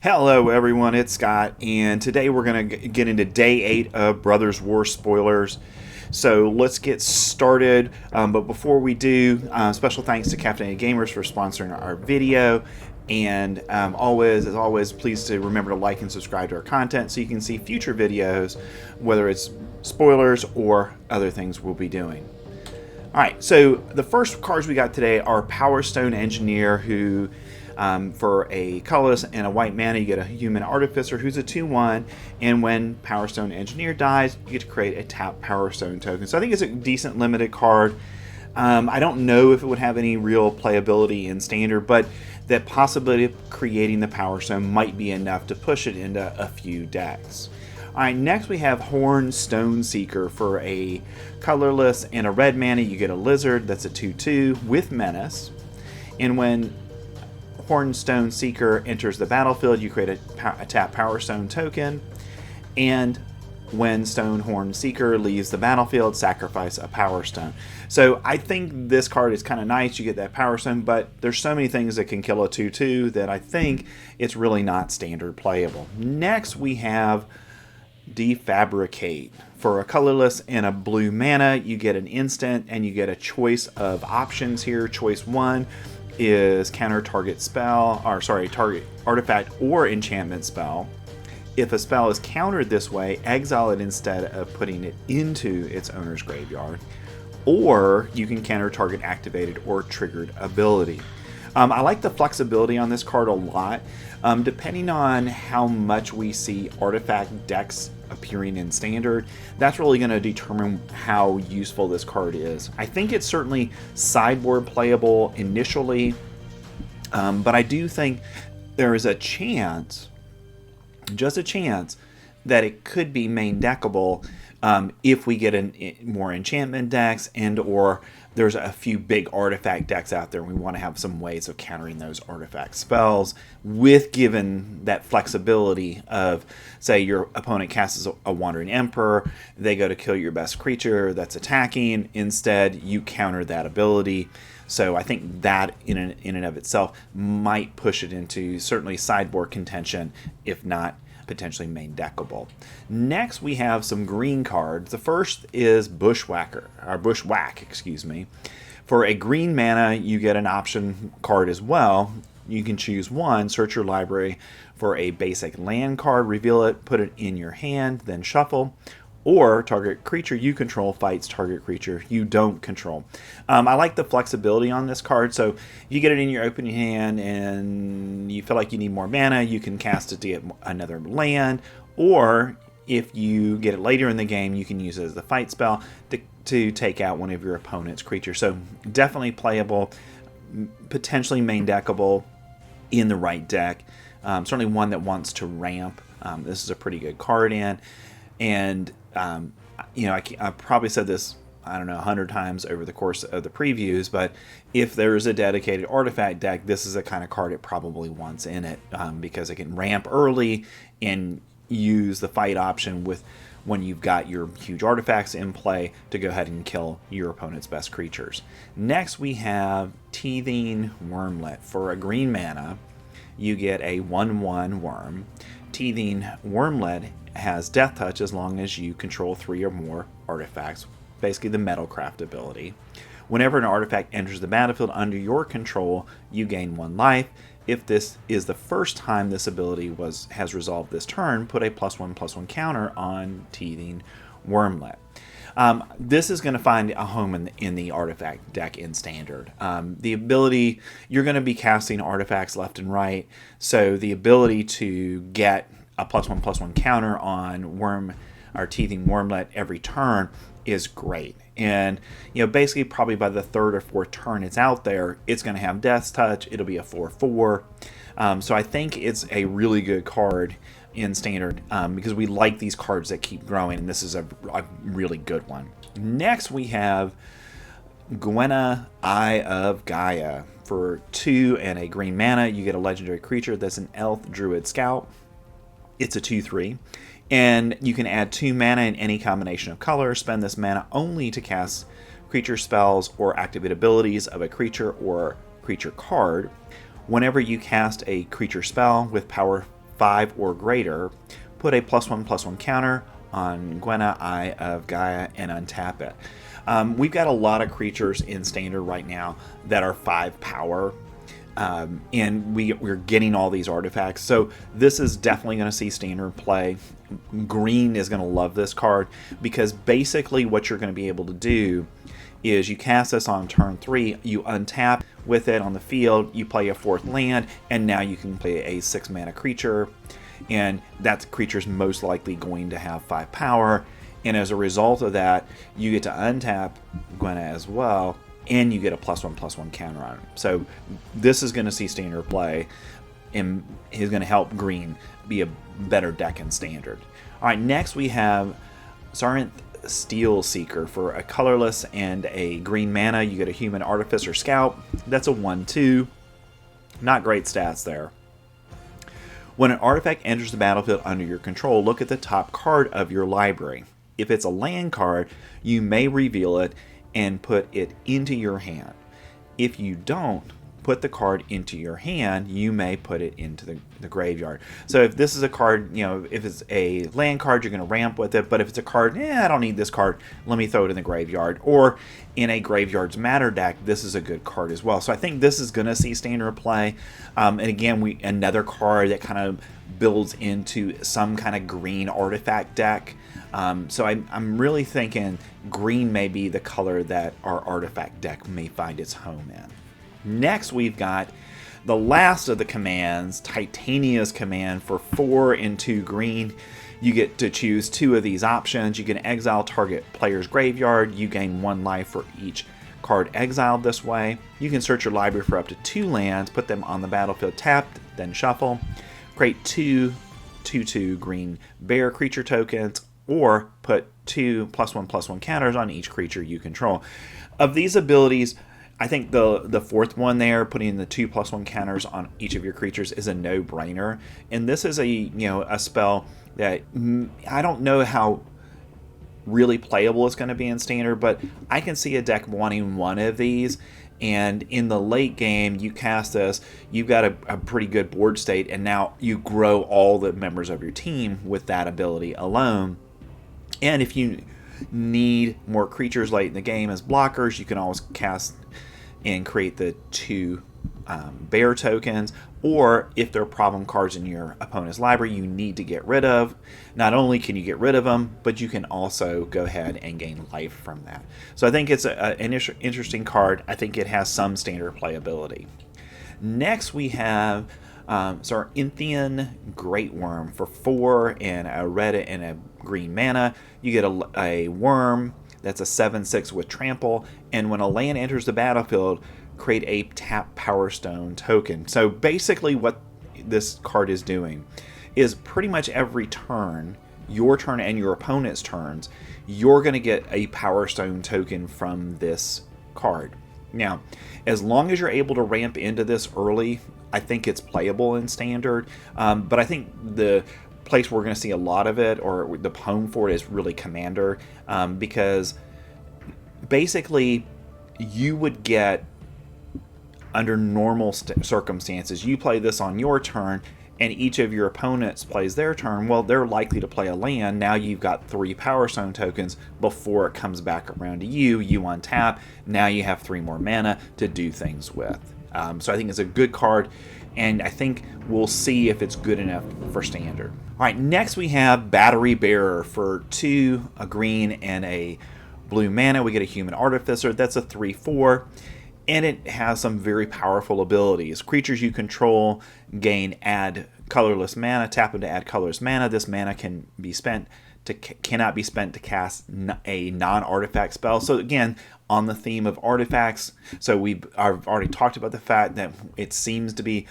Hello, everyone. It's Scott, and today we're going to get into day 8 of Brothers War spoilers. So let's get started. But before we do, special thanks to Caffeinated Gamers for sponsoring our video. And as always, please to remember to like and subscribe to our content so you can see future videos, whether it's spoilers or other things we'll be doing. Alright, so the first cards we got today are Power Stone Engineer, who for a colorless and a white mana, you get a human artificer who's a 2/1, and when Power Stone Engineer dies, you get to create a tap Power Stone token. So I think it's a decent limited card. I don't know if it would have any real playability in Standard, but the possibility of creating the Power Stone might be enough to push it into a few decks. Alright, next we have Horn Stone Seeker. For a colorless and a red mana, you get a lizard that's a 2/2 with menace. And when Horn Stone Seeker enters the battlefield, you create a tap Power Stone token. And when Stone Horn Seeker leaves the battlefield, sacrifice a Power Stone. So I think this card is kind of nice. You get that Power Stone, but there's so many things that can kill a 2/2 that I think it's really not standard playable. Next we have Defabricate. For a colorless and a blue mana, you get an instant and you get a choice of options here. Choice 1 is counter target spell, or sorry, target artifact or enchantment spell. If a spell is countered this way, exile it instead of putting it into its owner's graveyard. Or you can counter target activated or triggered ability. I like the flexibility on this card a lot. Depending on how much we see artifact decks appearing in Standard, that's really going to determine how useful this card is. I think it's certainly sideboard playable initially, but I do think there is a chance, just a chance, that it could be main deckable if we get more enchantment decks, and or there's a few big artifact decks out there and we want to have some ways of countering those artifact spells, with given that flexibility of, say, your opponent casts a Wandering Emperor, they go to kill your best creature that's attacking, instead you counter that ability. So I think that in and of itself might push it into certainly sideboard contention, if not potentially main deckable. Next we have some green cards. The first is Bushwhack. For a green mana, you get an option card as well. You can choose one, search your library for a basic land card, reveal it, put it in your hand, then shuffle. Or target creature you control fights target creature you don't control. I like the flexibility on this card. So you get it in your opening hand and you feel like you need more mana, you can cast it to get another land. Or if you get it later in the game, you can use it as the fight spell to take out one of your opponent's creatures. So definitely playable, potentially main deckable in the right deck. Certainly one that wants to ramp. This is a pretty good card in. And I probably said this, I don't know, 100 times over the course of the previews, but if there is a dedicated artifact deck, this is the kind of card it probably wants in it, because it can ramp early and use the fight option with when you've got your huge artifacts in play to go ahead and kill your opponent's best creatures. Next we have Teething Wormlet. For a green mana, you get a 1/1 worm. Teething Wormlet has Death Touch as long as you control 3 or more artifacts, basically the Metalcraft ability. Whenever an artifact enters the battlefield under your control, you gain 1 life. If this is the first time this ability has resolved this turn, put a +1/+1 counter on Teething Wormlet. This is going to find a home in the artifact deck in Standard. The ability, you're going to be casting artifacts left and right, so the ability to get a +1/+1 counter on Teething Wormlet every turn is great. And basically probably by the 3rd or 4th turn it's out there, it's going to have Death Touch. It'll be a 4/4. So I think it's a really good card in Standard, because we like these cards that keep growing, and this is a really good one. Next we have Gwenna, Eye of Gaia. For 2 and a green mana, you get a legendary creature that's an Elf Druid Scout. It's a 2/3, and you can add 2 mana in any combination of colors. Spend this mana only to cast creature spells or activate abilities of a creature or creature card. Whenever you cast a creature spell with power 5 or greater, put a +1/+1 counter on Gwenna, Eye of Gaia, and untap it. We've got a lot of creatures in Standard right now that are 5 power, and we're getting all these artifacts. So this is definitely going to see Standard play. Green is going to love this card because basically what you're going to be able to do is you cast this on turn 3, you untap with it on the field, you play a 4th land, and now you can play a 6 mana creature, and that creature's most likely going to have 5 power, and as a result of that, you get to untap Gwenna as well, and you get a +1/+1 counter on it. So this is going to see Standard play, and he's going to help Green be a better deck in Standard. All right, next we have Sarenth Steel Seeker. For a colorless and a green mana, you get a Human Artificer Scout. That's a 1/2. Not great stats there. When an artifact enters the battlefield under your control, look at the top card of your library. If it's a land card, you may reveal it and put it into your hand. If you don't put the card into your hand, you may put it into the graveyard. So if this is a card, if it's a land card, you're going to ramp with it. But if it's a card, I don't need this card, let me throw it in the graveyard. Or in a Graveyards Matter deck, this is a good card as well. So I think this is going to see Standard play. And again, another card that kind of builds into some kind of green artifact deck. So I'm really thinking green may be the color that our artifact deck may find its home in. Next, we've got the last of the commands, Titania's Command. For 4 and 2 green. You get to choose 2 of these options. You can exile target player's graveyard. You gain 1 life for each card exiled this way. You can search your library for up to 2 lands, put them on the battlefield tapped, then shuffle. Create 2 2/2 green bear creature tokens, or put 2 +1/+1 counters on each creature you control. Of these abilities, I think the fourth one there, putting the 2 +1 counters on each of your creatures, is a no-brainer. And this is a spell that I don't know how really playable it's going to be in Standard, but I can see a deck wanting one of these. And in the late game, you cast this, you've got a pretty good board state, and now you grow all the members of your team with that ability alone. And if you need more creatures late in the game as blockers, you can always cast and create the 2 bear tokens. Or if there are problem cards in your opponent's library you need to get rid of, not only can you get rid of them, but you can also go ahead and gain life from that. So I think it's an interesting card. I think it has some Standard playability. Next we have Sarenth Great Worm. For 4 and a red and a green mana, you get a worm that's a 7/6 with trample, and when a land enters the battlefield, create a tap Power Stone token. So basically what this card is doing is pretty much every turn, your turn and your opponent's turns, you're going to get a Power Stone token from this card. Now, as long as you're able to ramp into this early, I think it's playable in Standard, but I think the place where we're going to see a lot of it, or the home for it, is really Commander, because basically you would get, under normal circumstances, you play this on your turn and each of your opponents plays their turn, well, they're likely to play a land. Now you've got 3 Power Stone tokens before it comes back around to you. You untap, now you have 3 more mana to do things with. So I think it's a good card, and I think we'll see if it's good enough for Standard. All right, next we have Battery Bearer. For 2, a green and a blue mana, we get a Human Artificer. That's a 3/4. And it has some very powerful abilities. Creatures you control add colorless mana. Tap them to add colorless mana. This mana cannot be spent to cast a non-artifact spell. So again, on the theme of artifacts. So I've already talked about the fact that it seems to be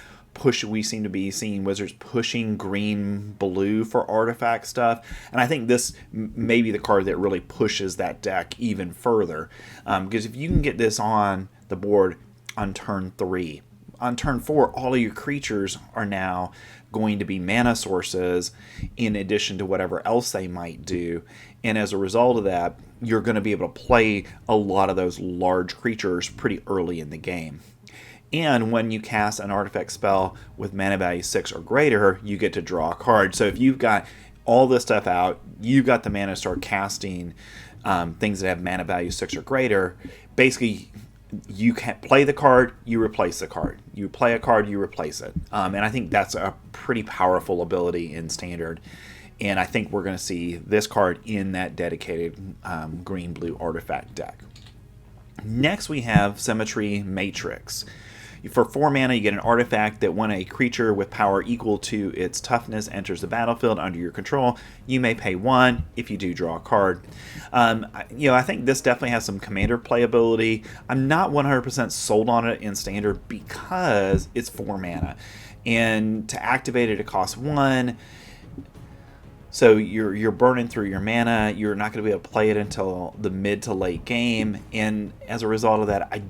we seem to be seeing Wizards pushing green blue for artifact stuff, and I think this may be the card that really pushes that deck even further, because if you can get this on the board on turn 3, on turn 4 all of your creatures are now going to be mana sources in addition to whatever else they might do, and as a result of that, you're going to be able to play a lot of those large creatures pretty early in the game. And when you cast an artifact spell with mana value 6 or greater, you get to draw a card. So if you've got all this stuff out, you've got the mana to start casting things that have mana value 6 or greater. Basically, you can play the card, you replace the card. You play a card, you replace it. And I think that's a pretty powerful ability in Standard. And I think we're going to see this card in that dedicated green-blue artifact deck. Next, we have Symmetry Matrix. For 4 mana, you get an artifact that when a creature with power equal to its toughness enters the battlefield under your control, you may pay 1. If you do, draw a card. I think this definitely has some commander playability. I'm not 100% sold on it in Standard because it's 4 mana. And to activate it costs 1. So you're burning through your mana. You're not going to be able to play it until the mid to late game. And as a result of that,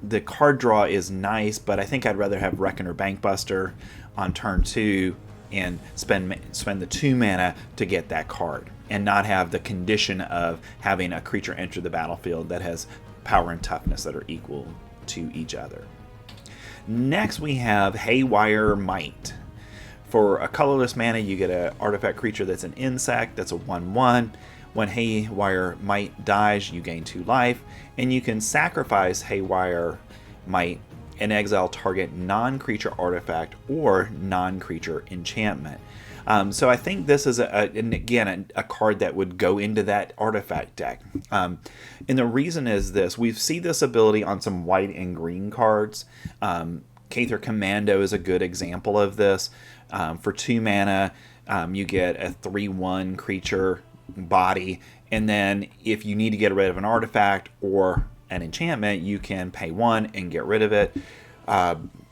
the card draw is nice, but I think I'd rather have Reckoner Bankbuster on turn 2 and spend the 2 mana to get that card, and not have the condition of having a creature enter the battlefield that has power and toughness that are equal to each other. Next, we have Haywire Might. For a colorless mana, you get an artifact creature that's an insect, that's a 1/1. When Haywire Might dies, you gain 2 life, and you can sacrifice Haywire Might and exile target non-creature artifact or non-creature enchantment. So I think this is, a card that would go into that artifact deck. And the reason is this. We see this ability on some white and green cards. Caither Commando is a good example of this. For 2 mana, you get a 3/1 creature body, and then if you need to get rid of an artifact or an enchantment, you can pay 1 and get rid of it.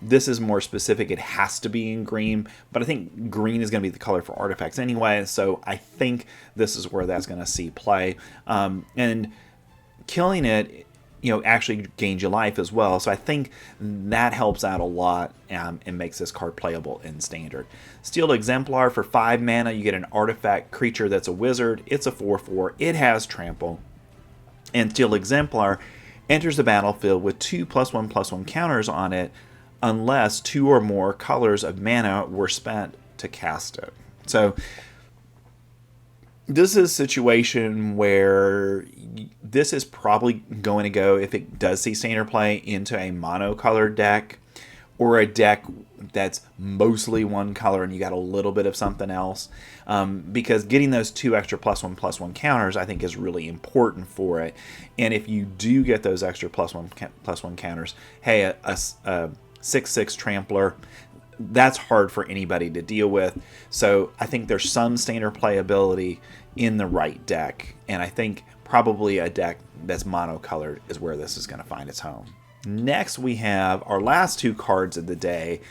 This is more specific. It has to be in green, but I think green is going to be the color for artifacts anyway, so I think this is where that's going to see play. And killing it, actually gains you life as well. So I think that helps out a lot and makes this card playable in Standard. Steel Exemplar, for 5 mana, you get an artifact creature that's a wizard. It's a 4/4. It has trample. And Steel Exemplar enters the battlefield with 2 +1/+1 counters on it unless 2 or more colors of mana were spent to cast it. So this is a situation where this is probably going to go, if it does see Standard play, into a monocolored deck, or a deck that's mostly one color and you got a little bit of something else. Because getting those 2 extra +1/+1 counters, I think, is really important for it. And if you do get those extra +1/+1 counters, hey, a 6/6 Trampler, that's hard for anybody to deal with. So I think there's some Standard playability in the right deck, and I think probably a deck that's monocolored is where this is going to find its home. Next, we have our last 2 cards of the day.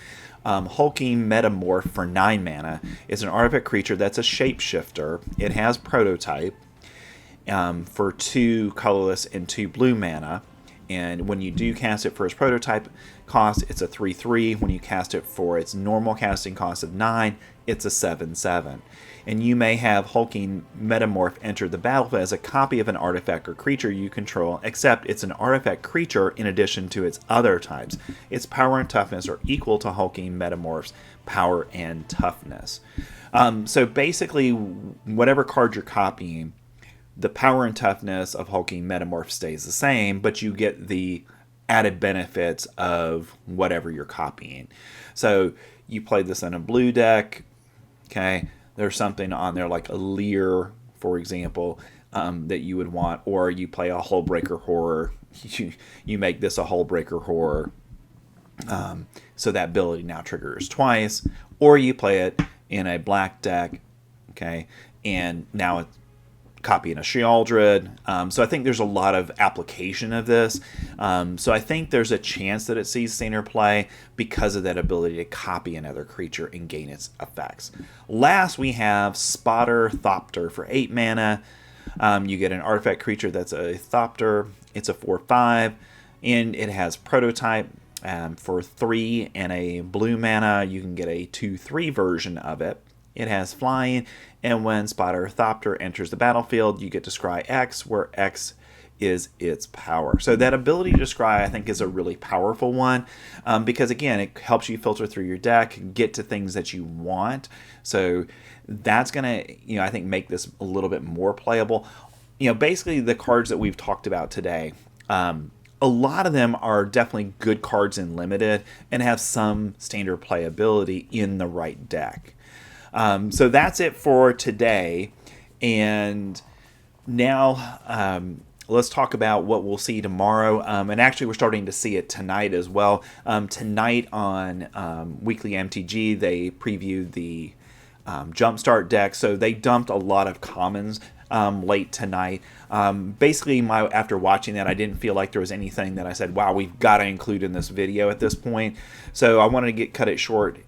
Hulking Metamorph for 9 mana. It's an artifact creature that's a shapeshifter. It has Prototype for 2 colorless and 2 blue mana. And when you do cast it for its Prototype cost, it's a 3/3. When you cast it for its normal casting cost of 9, it's a 7/7. And you may have Hulking Metamorph enter the battlefield as a copy of an artifact or creature you control, except it's an artifact creature in addition to its other types. Its power and toughness are equal to Hulking Metamorph's power and toughness. So basically, whatever card you're copying, the power and toughness of Hulking Metamorph stays the same, but you get the added benefits of whatever you're copying. So you play this in a blue deck, okay? There's something on there like a Leer, for example, that you would want, or you play a Hullbreaker Horror. You make this a Hullbreaker Horror, so that ability now triggers twice, or you play it in a black deck, okay, and now it's copying a Sheoldred. So I think there's a lot of application of this. So I think there's a chance that it sees Standard play because of that ability to copy another creature and gain its effects. Last, we have Spotter Thopter for 8 mana. You get an artifact creature that's a Thopter. It's a 4/5, and it has Prototype. For 3 and a blue mana, you can get a 2/3 version of it. it has flying, and when Spider-Thopter enters the battlefield, you get to scry X, where X is its power. So that ability to scry, I think, is a really powerful one, because again, it helps you filter through your deck, get to things that you want. So that's gonna, I think, make this a little bit more playable. Basically the cards that we've talked about today, a lot of them are definitely good cards in limited and have some standard playability in the right deck. So that's it for today, and now let's talk about what we'll see tomorrow. And actually, we're starting to see it tonight as well. Tonight on Weekly MTG, they previewed the Jumpstart deck. So they dumped a lot of commons late tonight. Basically, after watching that, I didn't feel like there was anything that I said, wow, we've got to include in this video at this point. So I wanted to cut it short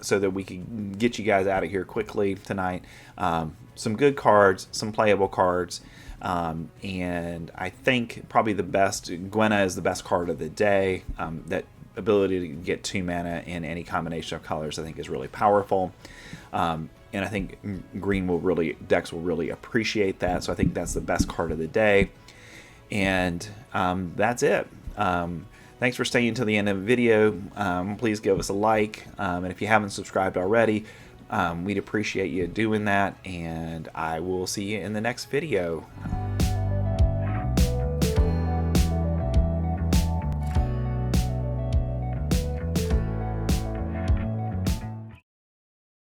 so that we could get you guys out of here quickly tonight. Some good cards, some playable cards. And I think probably the best, Gwenna is the best card of the day. That ability to get 2 mana in any combination of colors, I think, is really powerful. And I think decks will really appreciate that. So I think that's the best card of the day. And that's it. Thanks for staying until the end of the video. Please give us a like. And if you haven't subscribed already, we'd appreciate you doing that. And I will see you in the next video.